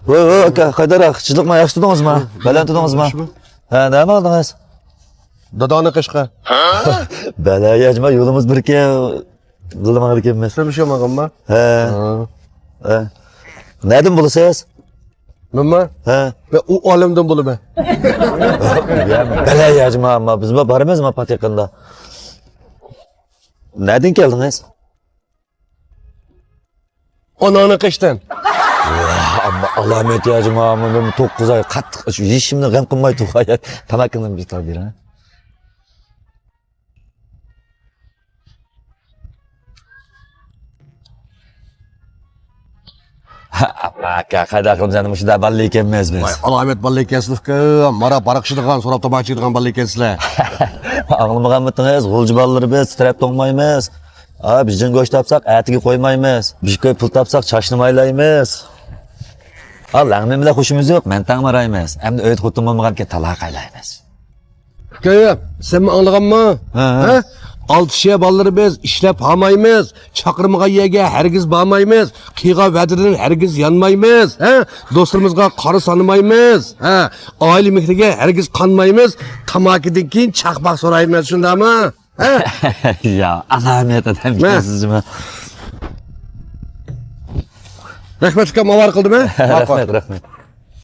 Voy, aka, qaydaroq, chiziqma yaxshi tudingizmi? Baland tudingizmi? Ha, nima oldingiz? Dadani qishqa. Bala, yajma yo'limiz bir ekan, qilmagan ekanmiz. Sen bir şey olmaganmi? Ha. Ha. Nereden bulasiz? Nima? Ha. Ben o olamdan bulaman. Bala, yajma, amma biz boramizmi patekanda? Nereden keldiniz? Ananı qishdan. Amma alamet yajma, amma men 9 oy qattiq shu yeyishimni g'am qilmay turib, tamakini bir tor beraman. Aka, qayda qilib seni mushida balli ekanmiz biz. Alamet balı ekansizlar-ku. Mara baraqshirgan, so'rab tomoqchidigan balı ekansizlar. Ağlamaganmidingiz? G'ulji bolalar biz titrab to'ngmaymiz. Biz jin go'sht topsak, atiga qo'ymaymiz. Bishkoy pul topsak, chashni maylaymiz. Allah'ım bilan xushimiz yo'q, men tangmaraymiz. Endi o'yit xutim bo'lmaganki taloq aylaymiz. Köyüm, sen mi anlaganmı? Ha. Altışıya balları biz işlep hamaymiz. Çakırmığa yege hergiz bağmaymiz. Kıyga vedinin hergiz yanmaymiz. Dostlarımızga karı sanmaymiz. Aile mihrige hergiz kanmaymiz. Tamakidin keyin çakmak soraymiz şunda mı? Ya alamet adam sizmi? Rahmetlikam avar kıldı mı? Rahmet, rahmet.